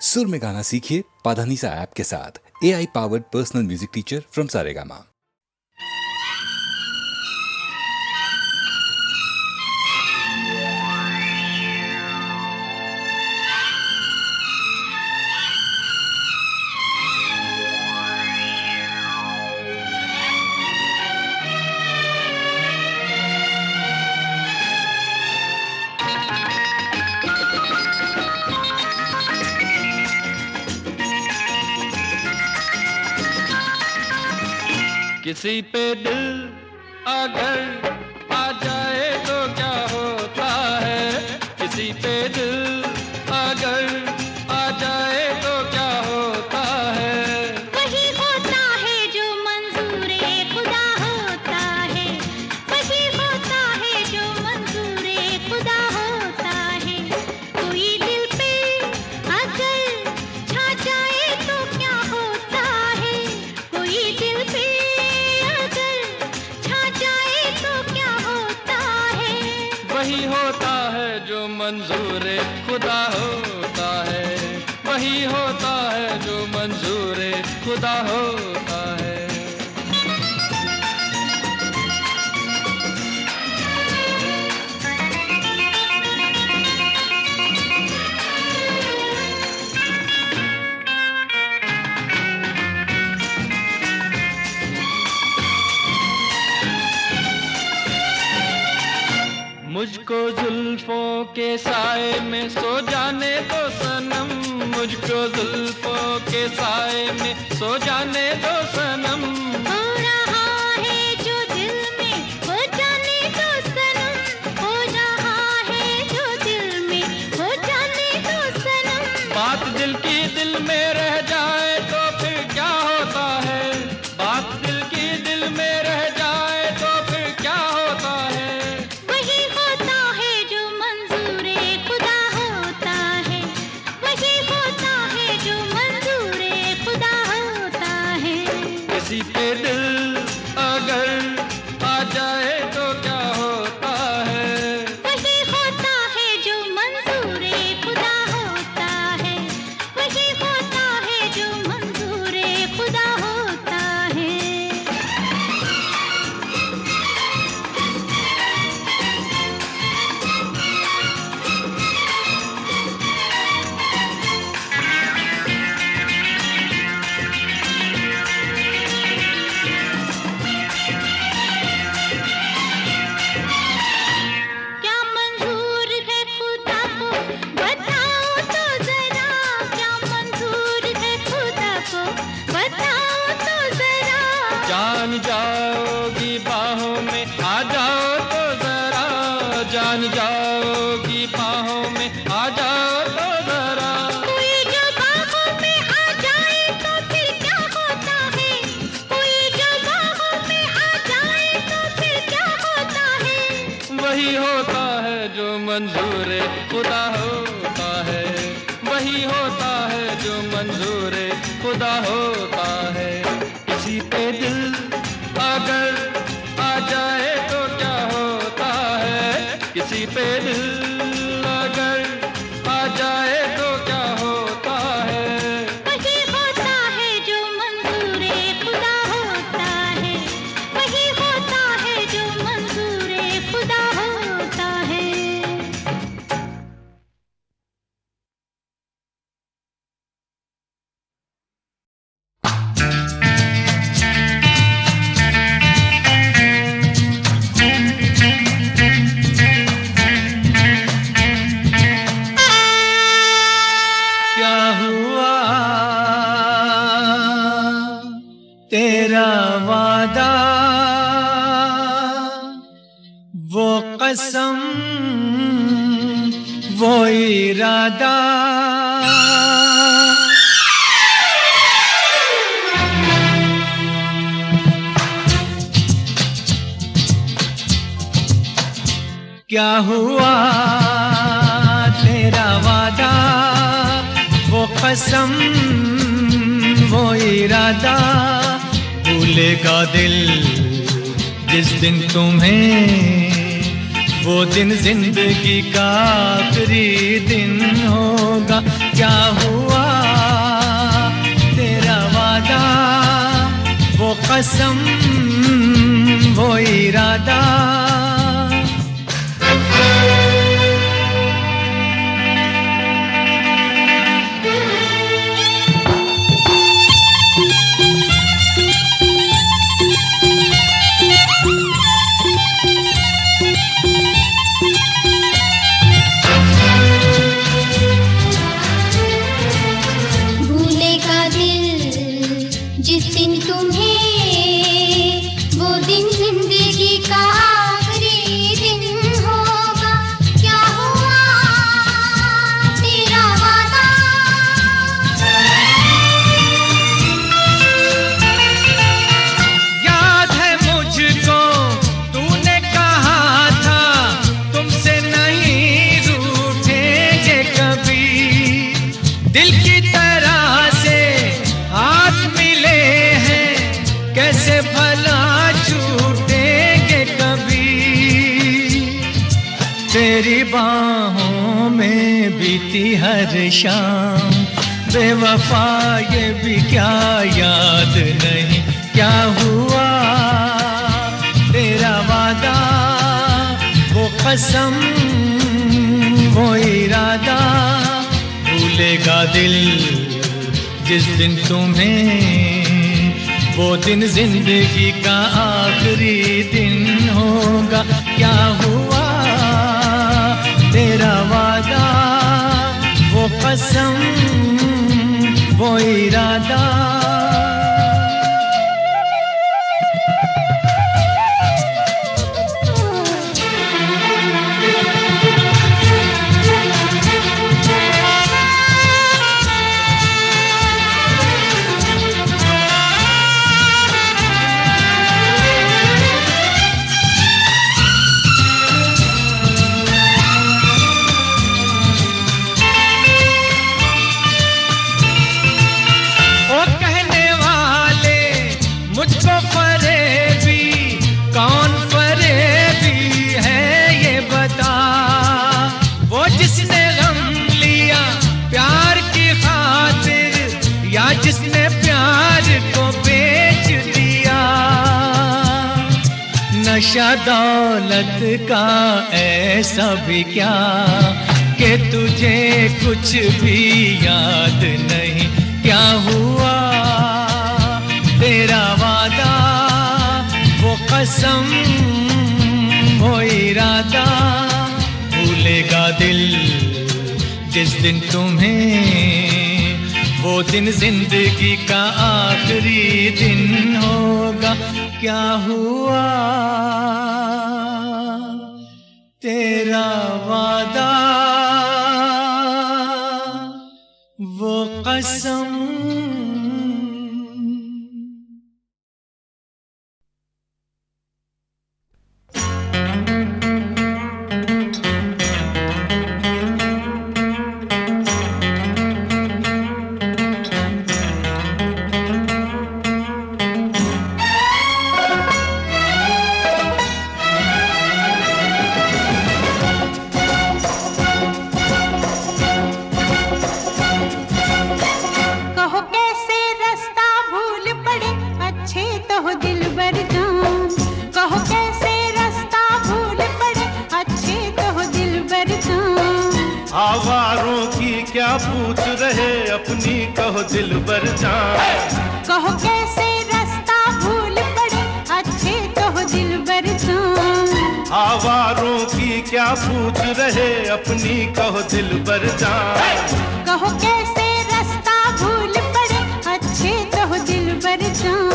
सुर में गाना सीखिए पाधानीसा ऐप के साथ। AI powered personal music teacher from Saregama. किसी पे दिल अगर आ जाए तो क्या होता है, किसी पे दिल अगर आ जाए तो क्या होता है। वही होता है जो मंजूरे खुदा होता है, वही होता है जो मंजूरे खुदा होता है। कोई दिल पे अगर छा जाए तो क्या होता है, कोई दिल पे वही होता है जो मंजूरे खुदा होता है, वही होता है जो मंजूरे खुदा होता है। मुझको जुल्फों के साए में सो जाने दो सनम, मुझको जुल्फों के साए में सो जाने दो सनम। हो रहा है जो दिल में हो जाने दो सनम, हो रहा है जो दिल में हो जाने दो सनम। बात दिल की दिल में रह जाए तो फिर क्या होता है, बात दिल की दिल में रह जाए तो फिर क्या होता है। वही होता है जो मंजूरे खुदा होता है, वही होता है जो मंजूरे खुदा होता है। किसी पे दिल अगर आ जाए तो क्या होता है, वही होता है जो मंजूरे खुदा होता है, वही होता है जो मंजूरे खुदा होता है। क्या मंजूर है खुदा को बताओ तो जरा, क्या मंजूर है खुदा को बताओ तो जरा। जान जाओगी बाहों में आ जाओ तो जरा, जान जाओगी बाहों में आ जाओ तो जरा। कोई जो बाहों में आ जाए तो फिर क्या होता है, कोई जो बाहों में आ जाए तो फिर क्या होता है। वही होता है जो मंजूरे खुदा होता है, वही होता है जो मंजूरे खुदा होता है। किसी पे दिल अगर आ जाए तो क्या होता है, किसी पे दिल अगर आ जाए तो क्या होता है। वही होता है जो मंजूरे खुदा होता है, वही होता है जो मंजूरे खुदा होता है। क्या हुआ तेरा वादा, वो कसम वो इरादा, क्या हुआ तेरा वादा, वो कसम वो इरादा। भूलेगा दिल जिस दिन तुम्हें, वो दिन जिंदगी का आखिरी दिन होगा। क्या हुआ कसम वो इरादा। तेरी बाहों में बीती हर शाम, बेवफा ये भी क्या याद नहीं क्या हुआ तेरा वादा, वो कसम वो इरादा। भूलेगा दिल जिस दिन तुम्हें, वो दिन जिंदगी का आखिरी दिन होगा। क्या हुआ तेरा वादा, वो कसम वो इरादा। जिसने प्यार को बेच दिया, नशा दौलत का ऐसा भी क्या कि तुझे कुछ भी याद नहीं। क्या हुआ तेरा वादा, वो कसम वो इरादा। भूलेगा दिल जिस दिन तुम्हें, वो दिन जिंदगी का आखिरी दिन होगा। क्या हुआ तेरा वादा, वो कसम। आवारों की क्या पूछ रहे अपनी कहो दिलबर जान। कहो कैसे रास्ता भूल पड़े अच्छे कहो दिलबर जान। आवारों की क्या पूछ रहे अपनी कहो दिलबर जान। कहो कैसे रास्ता भूल पड़े अच्छे कहो दिलबर जान।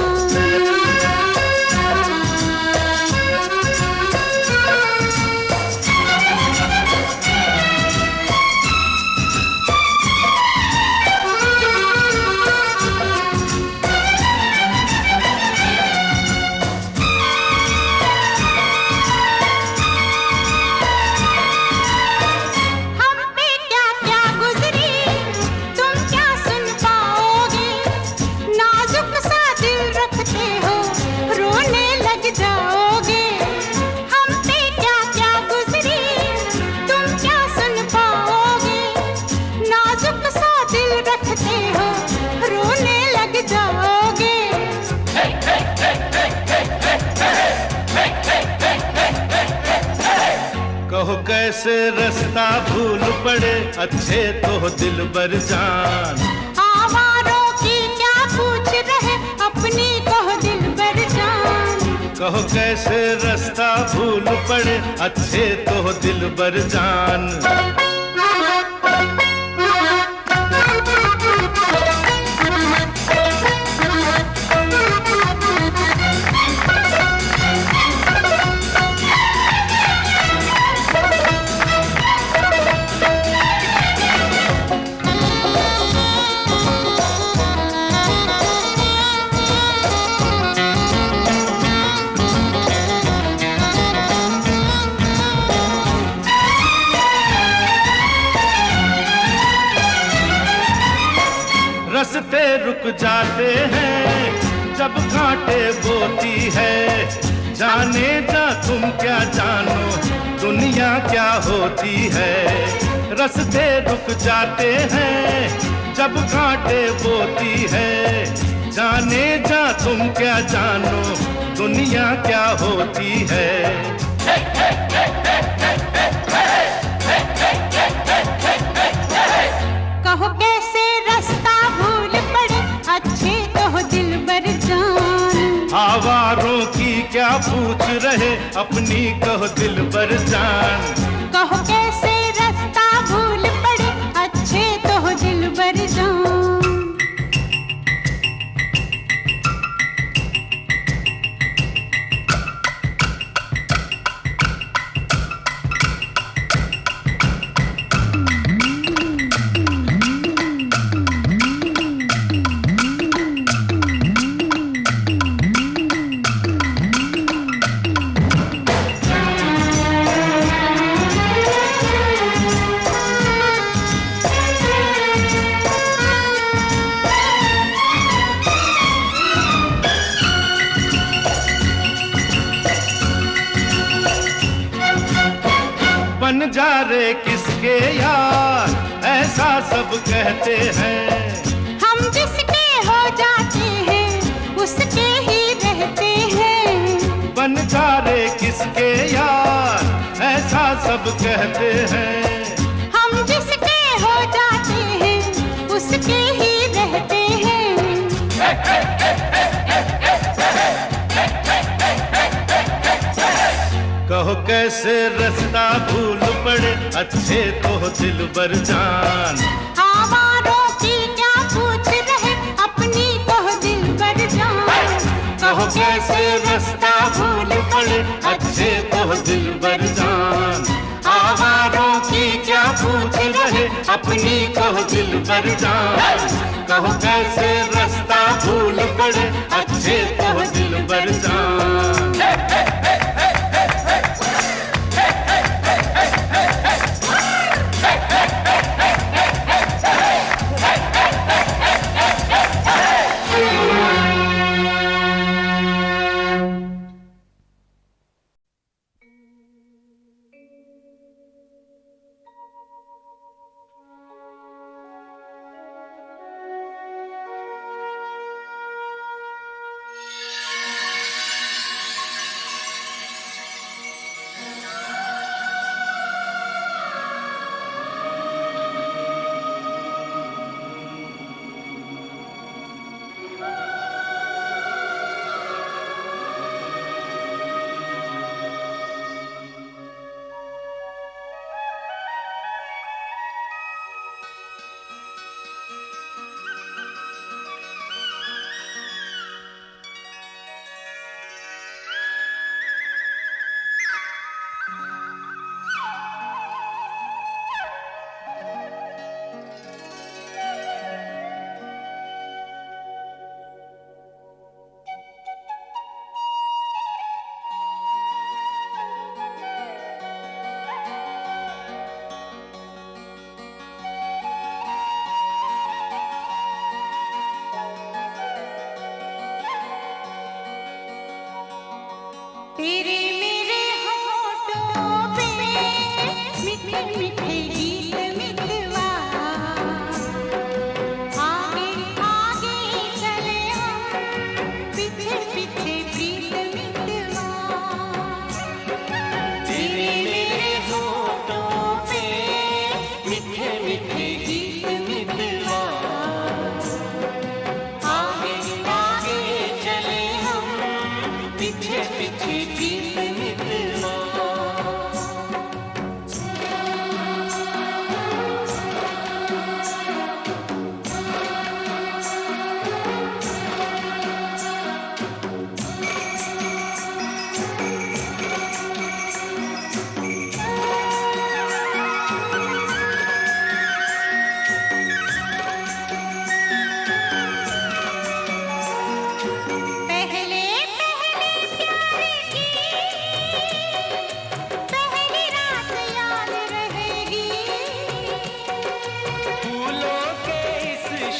कैसे रास्ता भूल पड़े अच्छे तो दिलबर जान। आवारों की क्या पूछ रहे अपनी कहो दिलबर जान। कहो कैसे रास्ता भूल पड़े अच्छे तो दिलबर जान। रास्ते रुक जाते हैं जब कांटे बोती है। जाने जा तुम क्या जानो दुनिया क्या होती है। रास्ते रुक जाते हैं जब कांटे बोती है। जाने जा तुम क्या जानो दुनिया क्या होती है। कहो कैसे रास्ता भूल पड़े अच्छे तो दिलबर जान। आवारों की क्या पूछ रहे अपनी कहो दिलबर जान। कहो कैसे रास्ता भूल पड़े अच्छे तो दिलबर जान। बंजारे किसके यार ऐसा सब कहते हैं। हम जिसके हो जाते हैं उसके ही रहते हैं। बंजारे किसके यार ऐसा सब कहते हैं। हम जिसके हो जाते हैं उसके ही रहते हैं। कहो कैसे रास्ता भूल पड़े अच्छे तो दिलबर जान। आवारों की क्या पूछ रहे अपनी कहो दिलबर जान। कहो कैसे रास्ता भूल पड़े अच्छे तो दिलबर जान। आवारों की क्या पूछ रहे अपनी कहो दिलबर जान। कहो कैसे रास्ता भूल पड़े अच्छे तो दिलबर जान। तेरे मेरे होठों पे मीठे मीठे गीत मितवा। आगे आगे चले हम पीछे पीछे प्रीत मितवा। तेरे मेरे होठों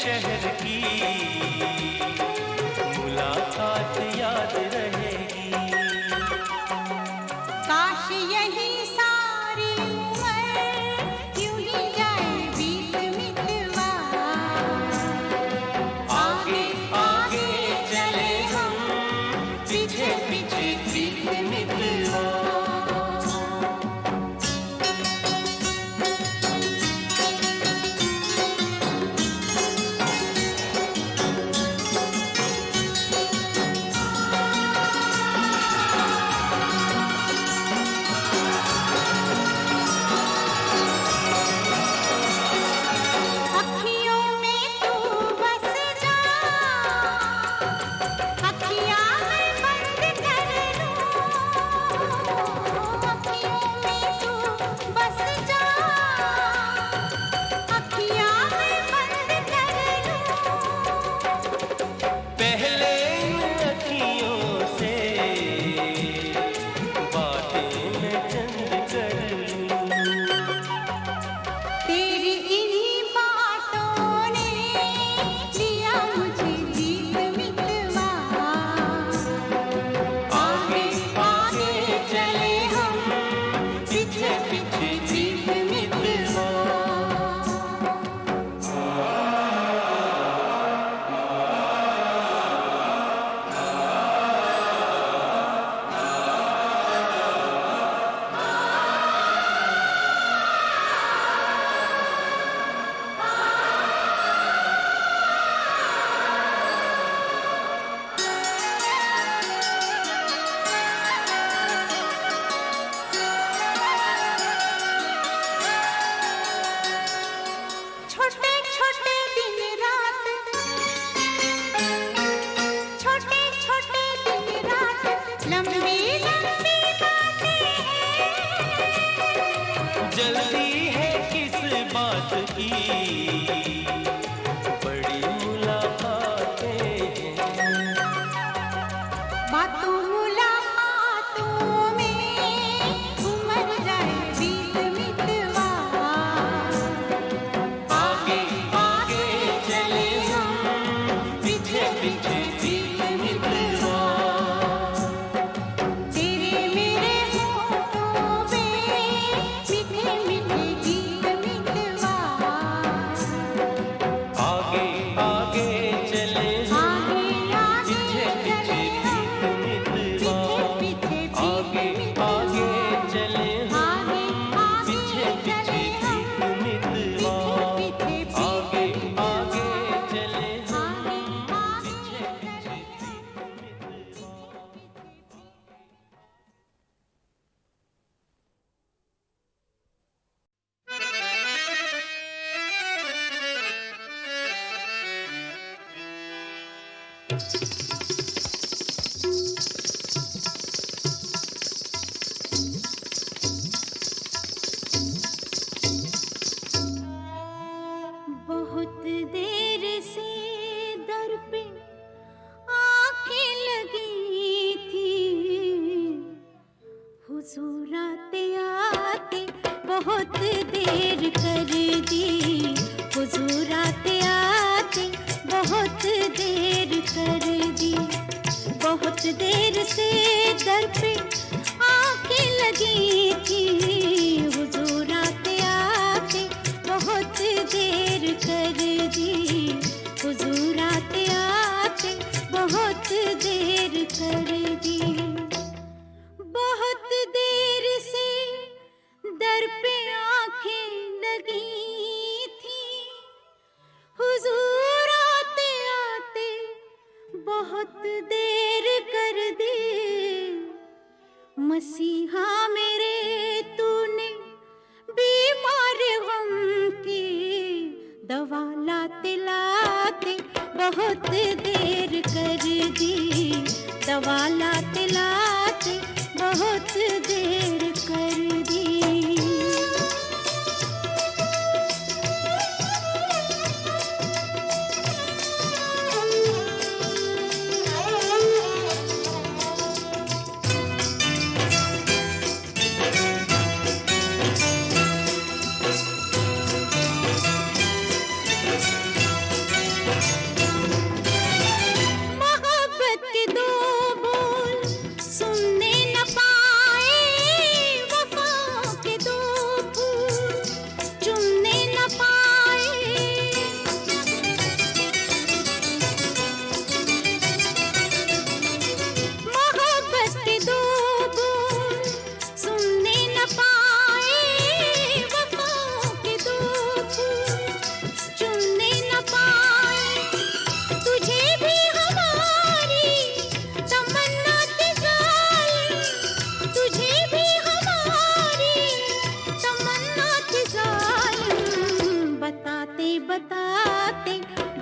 शहर की मुलाकात याद रहेगी। काश यही सारी उम्र यूं ही जाए बीत मितवा। आगे आगे चले हम, पीछे पीछे बीत मितवा। अखियों में तू बस जा, अखियाँ मैं बंद कर लूं। अखियों में तू बस जा, अखियाँ मैं बंद कर लूं। पहले इन अखियों से बातें मैं चंद कर लूं। तेरी इन्हीं बातों ने लिया मुझे जीत मितवा। आगे आगे चले हम, पीछे पीछे जीत मितवा। छोटे छोटे दिन रात, छोटे छोटे दिन रात, लंबी लंबी बातें हैं। जल्दी है किस बात की, बड़ी मुलाकातें हैं। बातों मुलाकातों में उमर जाए बीत मितवा। आगे आगे चले हम, पीछे पीछे जीत मितवा। तेरे मेरे होठों पे मीठे मीठे गीत मितवा। आगे आगे चले हम, आगे आगे पीछे पीछे चले बीत मितवा। पीछे पीछे आगे आगे चले हम, आगे पीछे पीछे बीत मितवा। आगे आगे चले हम, पीछे पीछे बीत मितवा। बहुत देर से दर पे आंखें लगी थी, हुजूर आते आते बहुत देर कर दी। हुजूर आते आते बहुत देर कर दी। बहुत देर से दर पे आंखें लगी थी, हुजूर आते आते बहुत देर कर दी। हुजूर आते आते बहुत देर कर दी। बहुत देर से दर पे आंखें लगी थी, हुजूर आते आते बहुत देर कर दी। मसीहा मेरे तूने बीमार गम की दवा लाते लाते बहुत देर कर दी। दवा लाते लाते बहुत देर कर दी।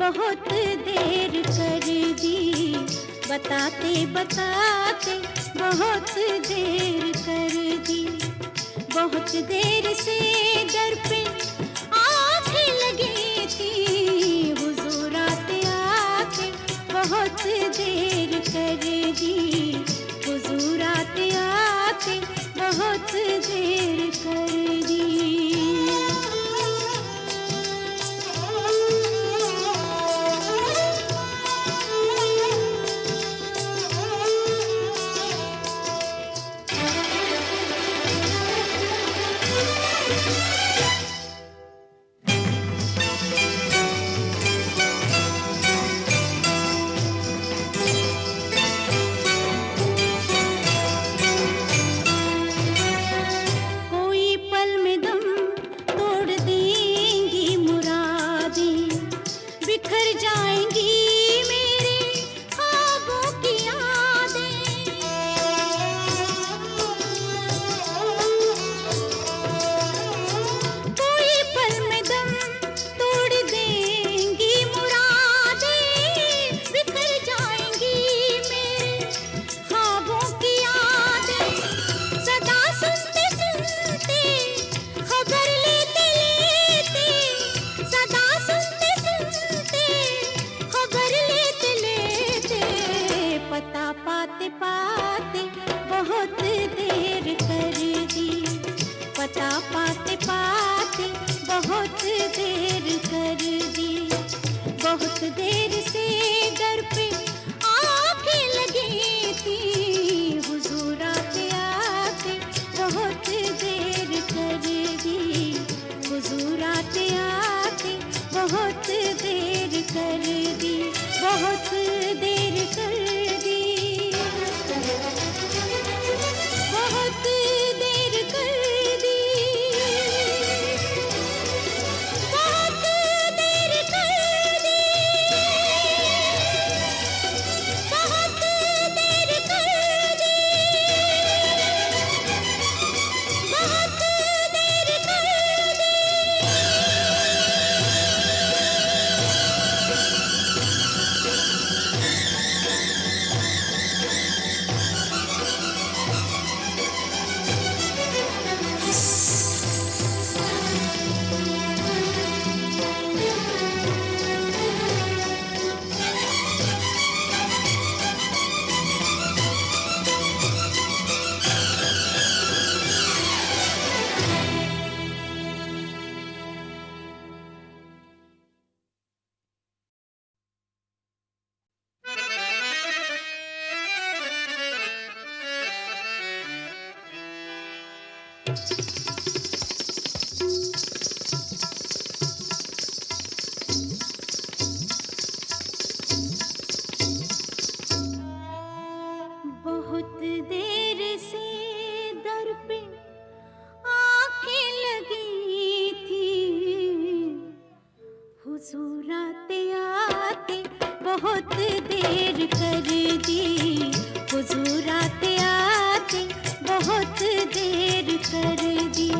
बहुत देर कर दी, बताते बताते बहुत देर कर दी। बहुत देर से दर पे आंखें लगी थी, हुजूर आते आते बहुत देर कर दी, हुजूर आते आते बहुत देर कर दी। कोई पल में दम तोड़ देंगी मुरादें, बिखर जाएंगी मेरे ख्वाबों की यादें। कोई पल में दम तोड़ देंगी मुरादें, बिखर जाएंगी मेरे ख्वाबों की यादें। सदा सुनते सुनते खबर लेते लेते, सदा सुनते सुनते खबर लेते लेते, पता पाते पाते बहुत देर कर दी, पता पाते पाते बहुत देर कर दी। बहुत देर से दर पे आंखें लगी थी, हुजूर आते आते बहुत देर कर दी, हुजूर आते आते बहुत देर कर दी, बहुत देर कर दी, बहुत देर कर दी, बहुत देर कर दी, बहुत देर कर दी, बहुत देर कर दी। बहुत देर से दर पे आंखें लगी थी, हुजूर आते आते बहुत देर कर दी, हुजूर आते आते बहुत देर कर दी।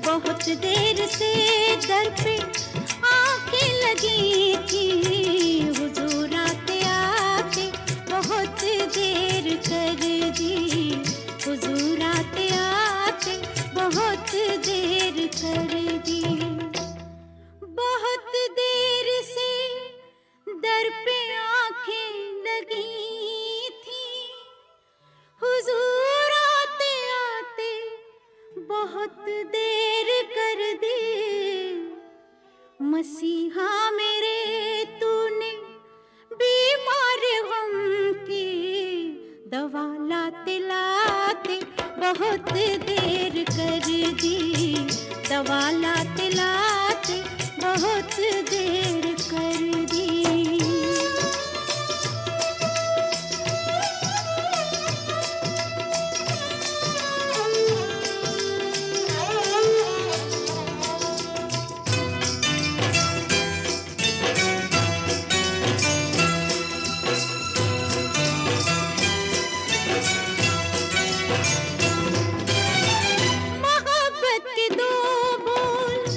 बहुत देर से दर पे आंखें लगी थी, हुजूर आते आते बहुत देर कर दी, हुजूर आते आते बहुत देर कर दी। बहुत देर से दर पे आंखें लगी थी, हुजूर आते आते बहुत देर कर दी। मसीहा मेरे तूने बीमार हम की दवा लाते लाते बहुत देर कर दी, दवा लाते लाते बहुत देर कर दी। मोहब्बत के दो बोल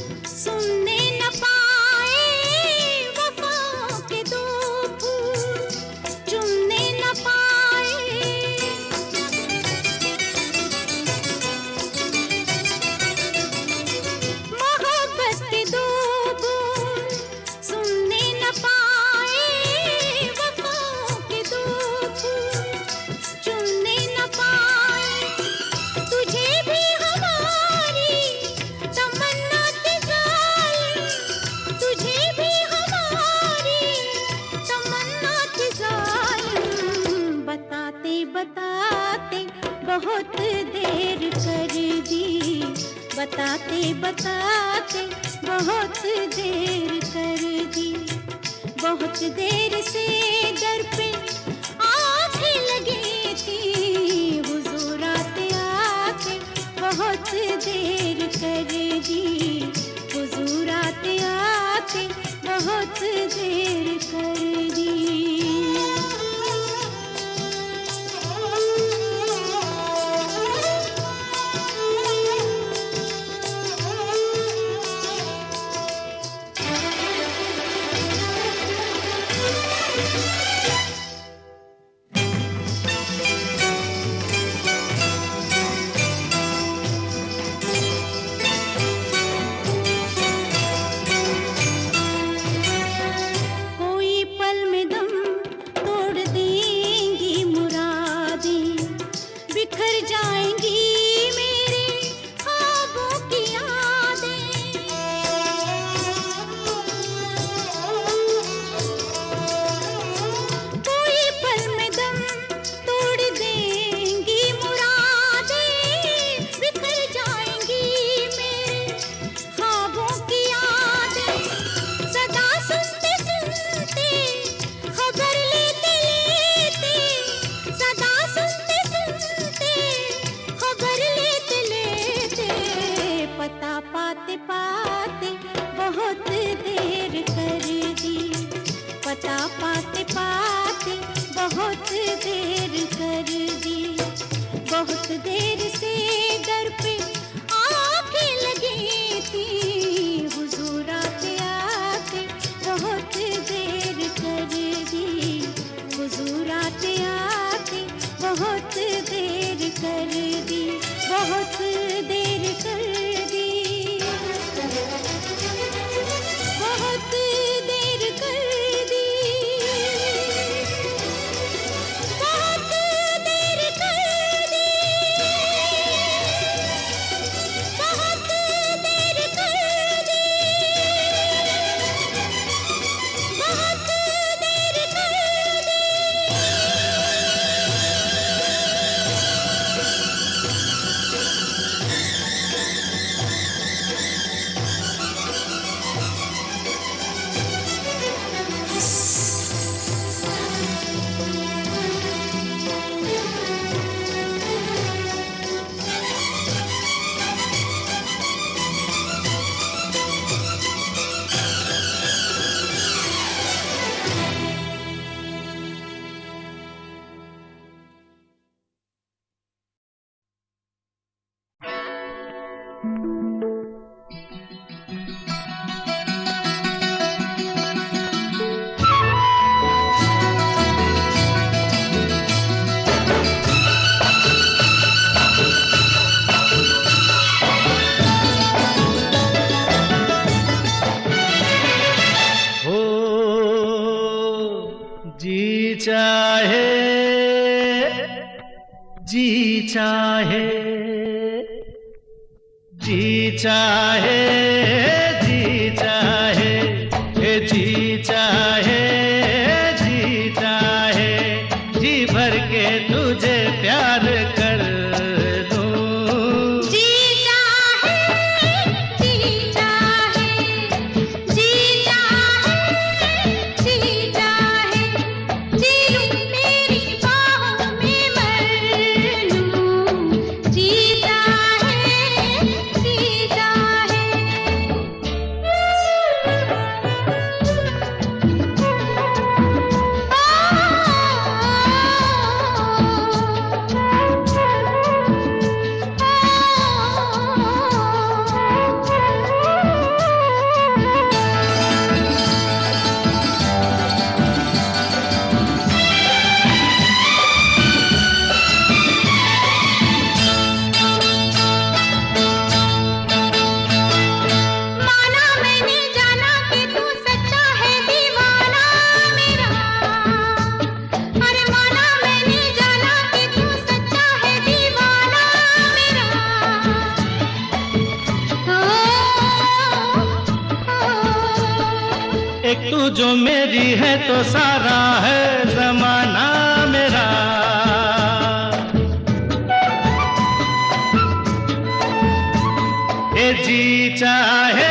बहुत देर कर दी, बताते बताते बहुत देर कर दी। बहुत देर से दर पे आंखें लगी थी, हुजूर आते आते बहुत देर कर दी, हुजूर आते आते बहुत देर कर दी। पता पाते पाते बहुत देर कर दी। बहुत देर से दर पे आंखें लगी थी, हुजूर आते आते बहुत देर कर दी, हुजूर आते आते बहुत देर कर दी, बहुत देर कर दी, बहुत देर कर दी, बहुत देर कर दी, बहुत देर कर दी, बहुत देर कर दी। जी चाहे, जी चाहे, जी चाहे, जी चाहे, जी चाहे, जी भर के तुझे प्यार कर दूं। जी चाहे, जी चाहे, जी चाहे, जी चाहे, जी लूं तेरी बाहों में मर लूं। जी चाहे, जी चाहे। माना मैंने जाना कि तू सच्चा है दीवाना मेरा। अरे माना मैंने जाना कि तू सच्चा है दीवाना मेरा। एक तू जो मेरी है तो सारा है जमाना मेरा। चाहे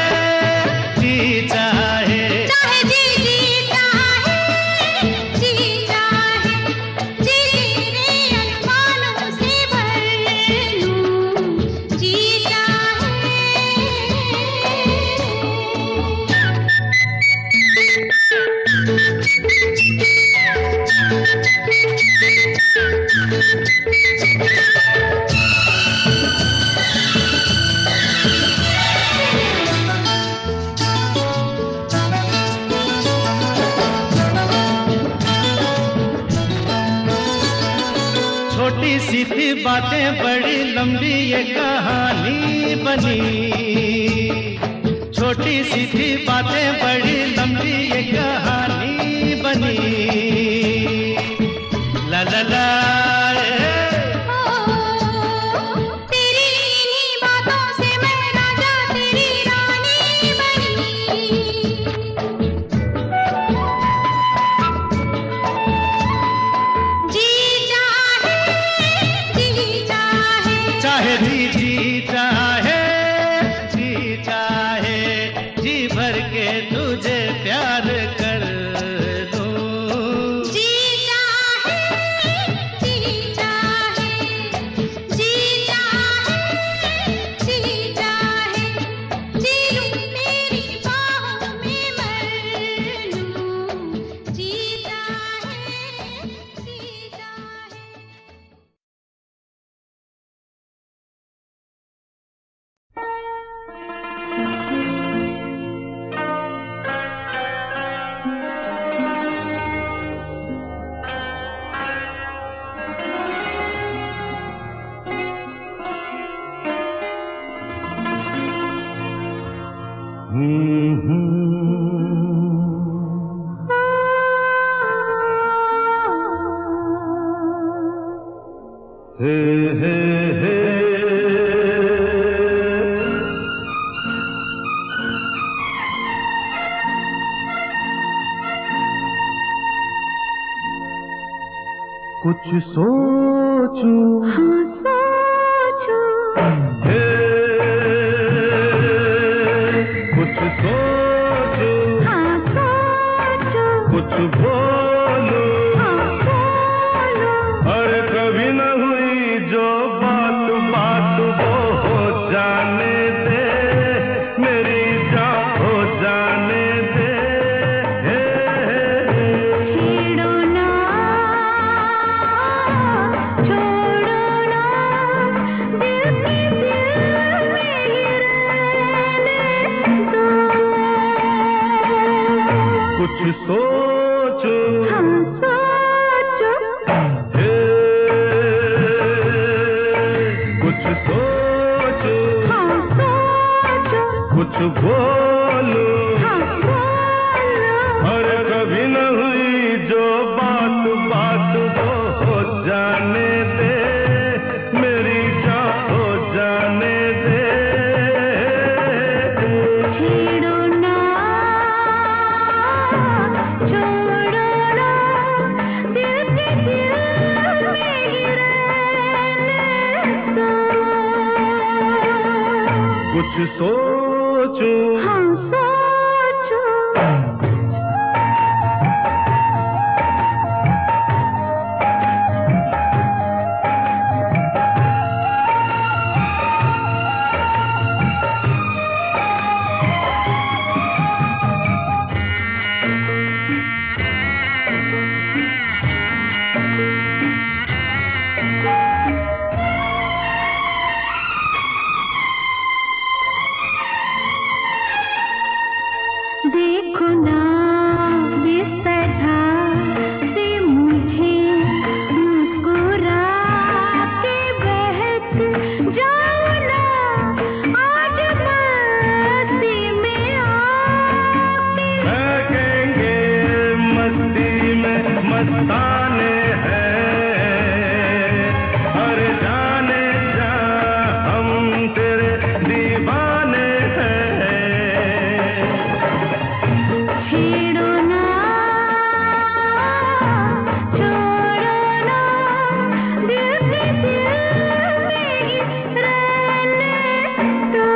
जी चाहे चाहे जी जी चाहे जी चाहे जी तेरे अरमानों से भर लूं जी चाहे छोटी सी थी बातें बड़ी लंबी ये कहानी बनी छोटी सी थी बातें बड़ी लंबी ये कहानी बनी ला ला ला तेरी इन्हीं बातों से मैं राजा तेरी रानी बनी जी चाहे चाहे जी जी चाहे जी चाहे जी भर के तुझे प्यार कर दूं जी चाहे जी चाहे जी चाहे जी चाहे जी लूं तेरी बाहों में मर लूं जी चाहे जी चाहे कुछ सोचूं हे, कुछ सोचूं कुछ बोलूं अरे कभी न हुई जो बात बात वो हो जाने दे मेरी जान हो जाने दे छेड़ो ना छोड़ो ना दिल के दिल में रहने दो कुछ सोचूं सोचो हे, कुछ सोचूं सोचो कुछ बोलूं अरे कभी न हुई जो बात बात वो हो जाने दे मेरी जान हो जाने दे छेड़ो ना छोड़ो ना दिल के दिल में रहने दो कुछ सोचूं सोचो देखो ना इस तरह से मुझे मुस्कुरा के बहक जाओ ना आज मस्ती में आके बहकेंगे मस्ती में मस्ताने हैं अरे जाने जा हम तेरे दीवाने हैं छेड़ो ना छोड़ो ना दिल के दिल में रहने दो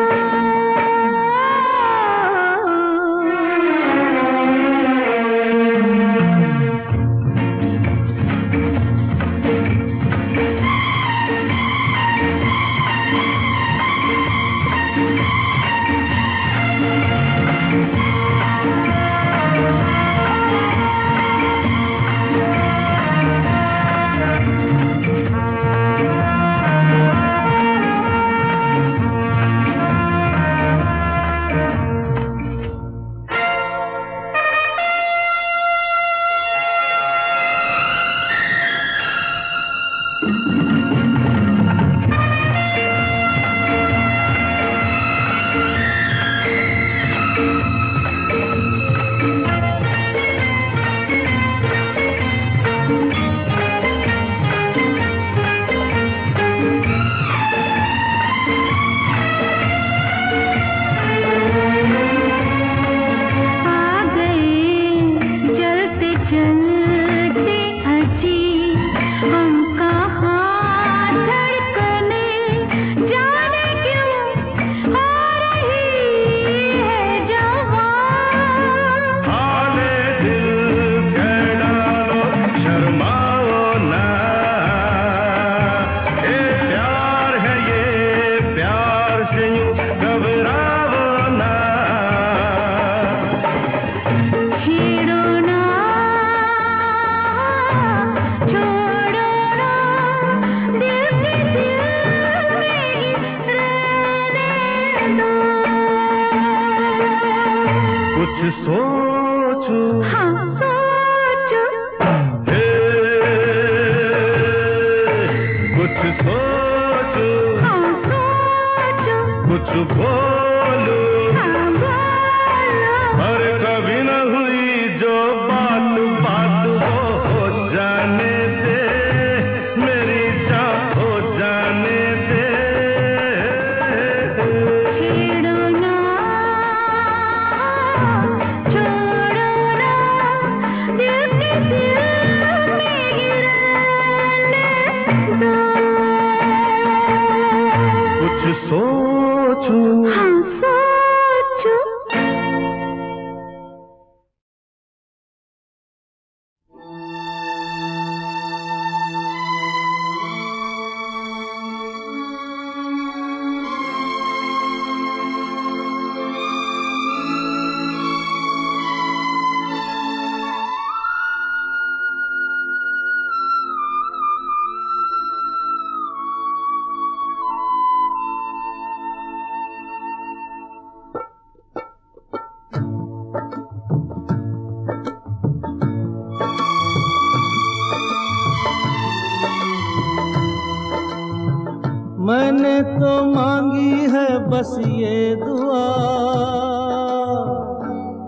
मैंने तो मांगी है बस ये दुआ,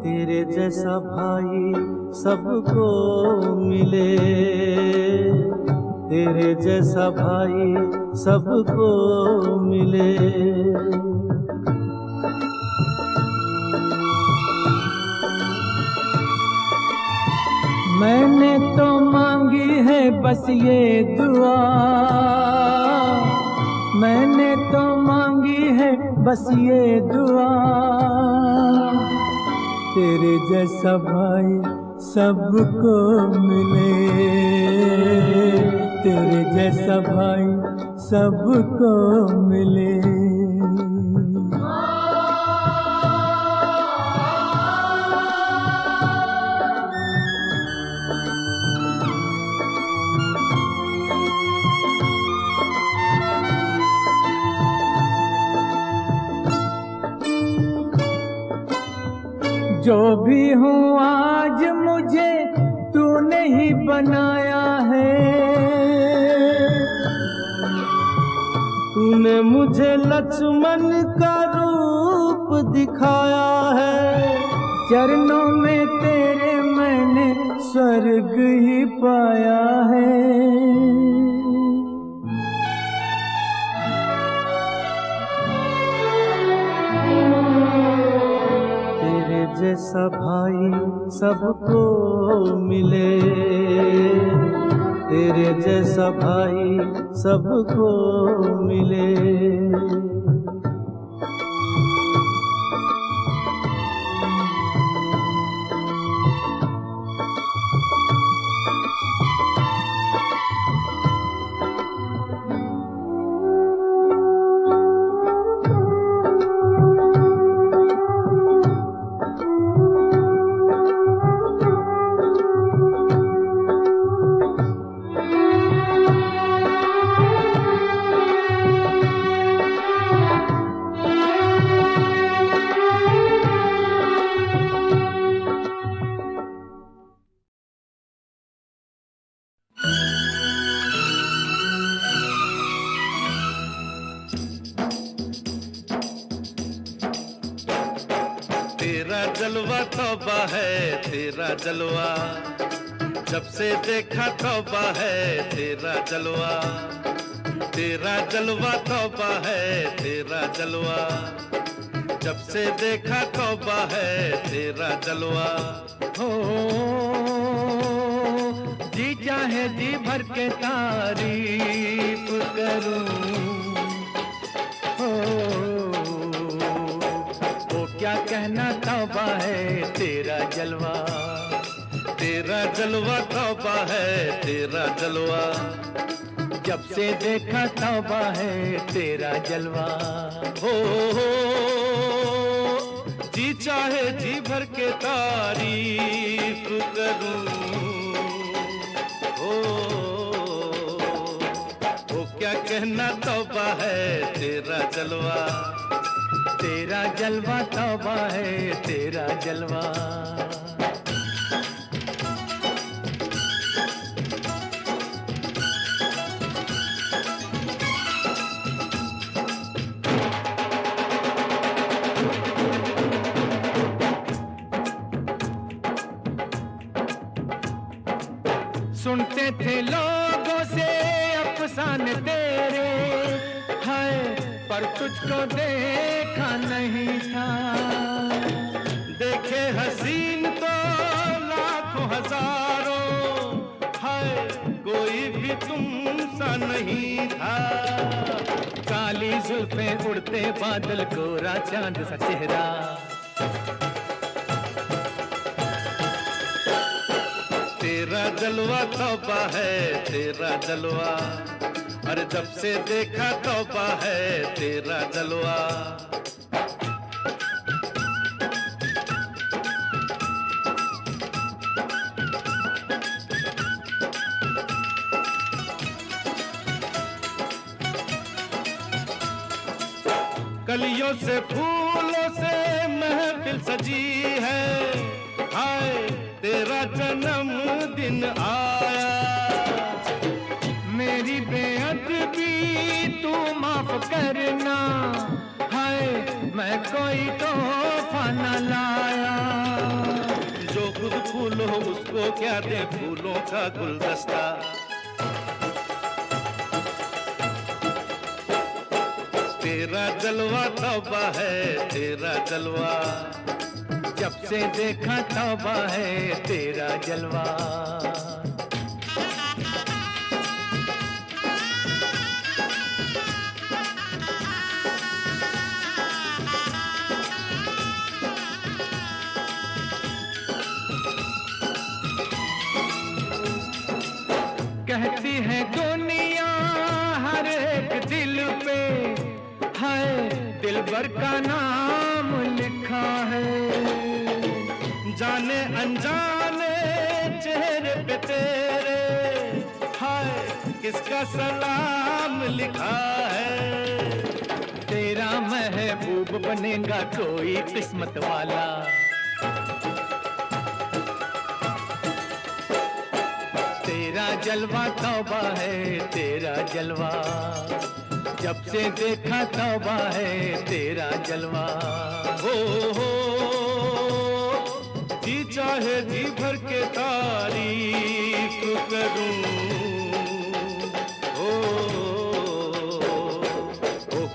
तेरे जैसा भाई सबको मिले, तेरे जैसा भाई सबको मिले। मैंने तो मांगी है बस ये दुआ, मैंने तो मांगी है बस ये दुआ, तेरे जैसा भाई सबको मिले, तेरे जैसा भाई सबको मिले। जो भी हूँ आज मुझे तूने ही बनाया है, तूने मुझे लक्ष्मण का रूप दिखाया है, चरणों में तेरे मैंने स्वर्ग ही पाया है। जैसा भाई सबको मिले, तेरे जैसा भाई सबको मिले। तेरा जलवा तौबा है, तेरा जलवा जब से देखा तौबा है, तेरा जलवा, तेरा जलवा तौबा है, तेरा जलवा जब से देखा तौबा है, तेरा जलवा। हो जी चाहे जी भर के तारीफ करूं, क्या कहना तौबा है तेरा जलवा, तेरा जलवा तौबा है, तेरा जलवा जब से देखा तौबा है तेरा जलवा। हो जी चाहे जी भर के तारीफ करूं, हो क्या कहना तौबा है तेरा जलवा, तेरा जलवा तौबा है तेरा जलवा। सुनते थे लोगों से अफसाने तेरे, हाय पर तुझको देखा नहीं था। देखे हसीन तो लाखों हजारों, हाय कोई भी तुम सा नहीं था। काली जुल्फे उड़ते बादल, गोरा चांद सा चेहरा, तेरा जलवा तौबा है तेरा जलवा, अरे जब से देखा तौबा है तेरा जलवा। कलियों से फूलों से महफिल सजी है, हाय तेरा जन्मदिन आया। मेरी बेअदबी तू माफ मैं कोई तोहफा न लाया। जो खुद फूल हो उसको क्या दे फूलों का गुलदस्ता। तेरा जलवा तौबा है तेरा जलवा, जब से देखा तौबा है तेरा जलवा। कहती है दुनिया हर एक दिल पे है दिलबर का नाम लिखा है। जाने अनजाने चेहरे पे तेरे हाय किसका सलाम लिखा है। तेरा महबूब बनेगा कोई किस्मत वाला। तेरा जलवा तौबा है तेरा जलवा, जब से देखा तौबा है तेरा जलवा। हो जी चाहे जी भर के तारीफ करूं। ओ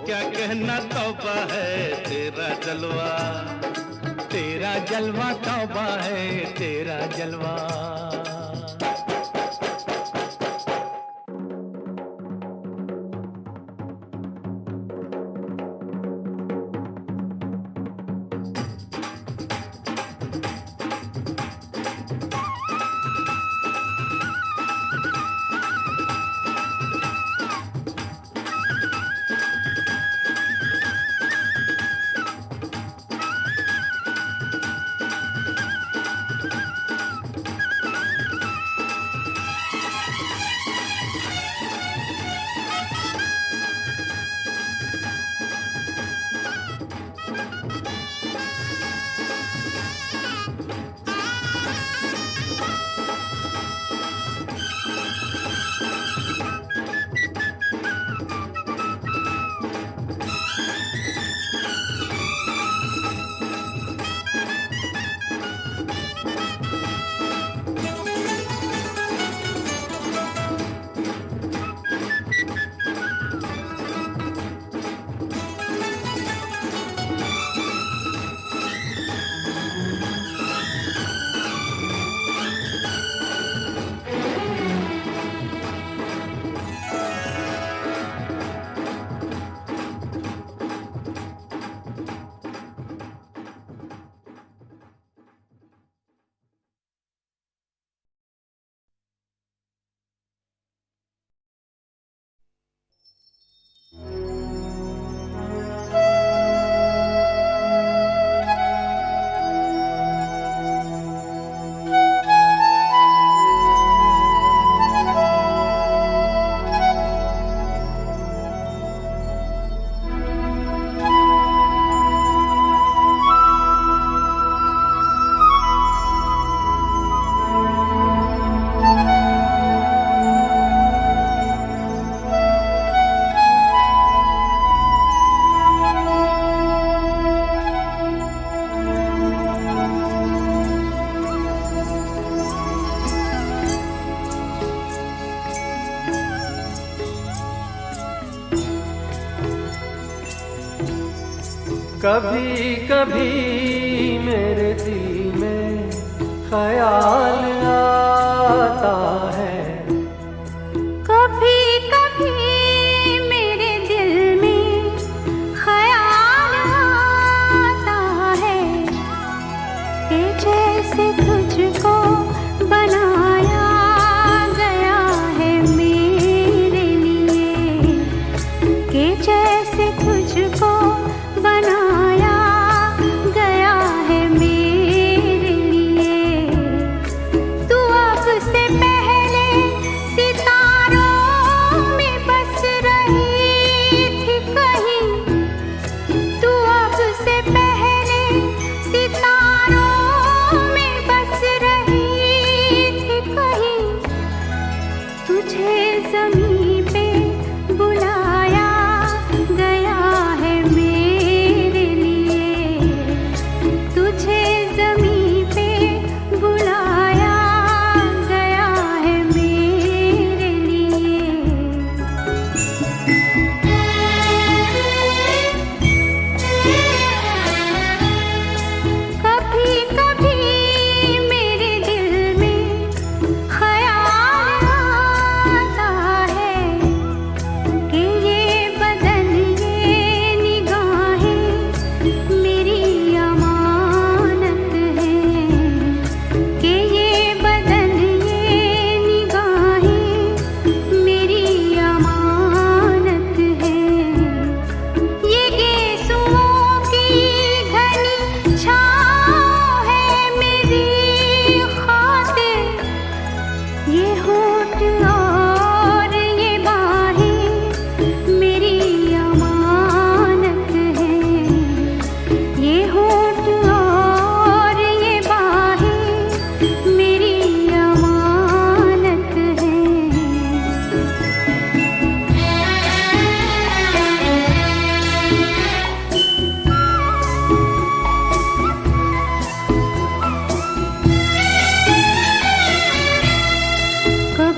क्या कहना तौबा है तेरा जलवा। तेरा जलवा तौबा है तेरा जलवा। कभी कभी मेरे दिल में ख्याल आता है। कभी कभी मेरे दिल में ख्याल आता है कि जैसे तुझको बनाया गया है मेरे लिए, कि जैसे तुझको बनाया गया है मेरे लिए। तू अब से पहले सितारों में बस रही थी कहीं, तू अब से पहले सितारों में बस रही थी कहीं। तुझे ज़मीं पे बुलाया गया है मेरे लिए,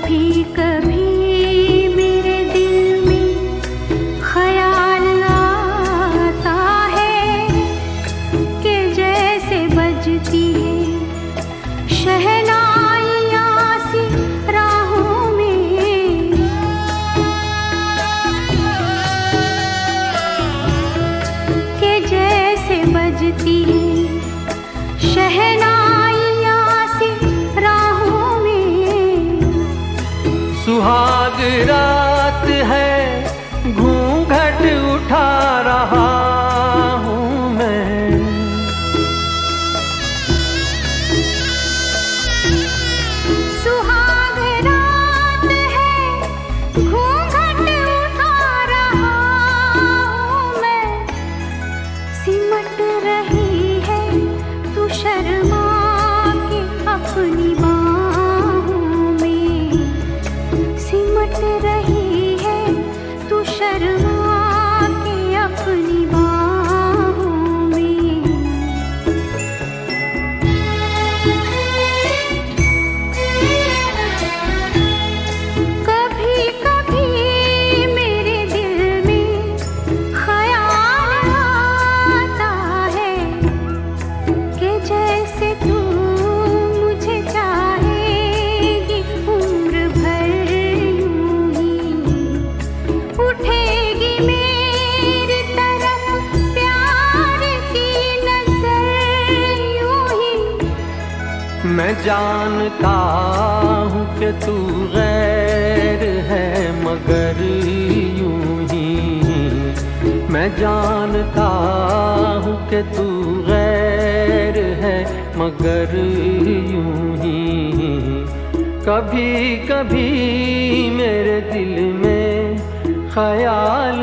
कभी कभी मेरे दिल में ख्याल आता है कि जैसे बजती है शहनाइयाँ सी राहों में, कि जैसे बजती है शहनाइयाँ सी राहों में। सुहाग रात है घूंघट उठा रहा हूँ मैं, सुहाग रात है घूंघट उठा रहा हूँ मैं। सिमट रही है तू शर्मा के अपनी बाहों में, सिमट रही है तू शर्मा के अपनी बाहों में। कभी कभी मेरे दिल में ख्याल आता है कि जैसे तू मुझे चाहेगी उम्र भर यूं ही, उठेगी मेरी तरफ प्यार की नजर यूं ही। मैं जानता हूँ कि तू गैर है मगर यूं ही, मैं जानता हूँ कि तू गैर है मगर यूं ही। कभी कभी मेरे दिल में ख्याल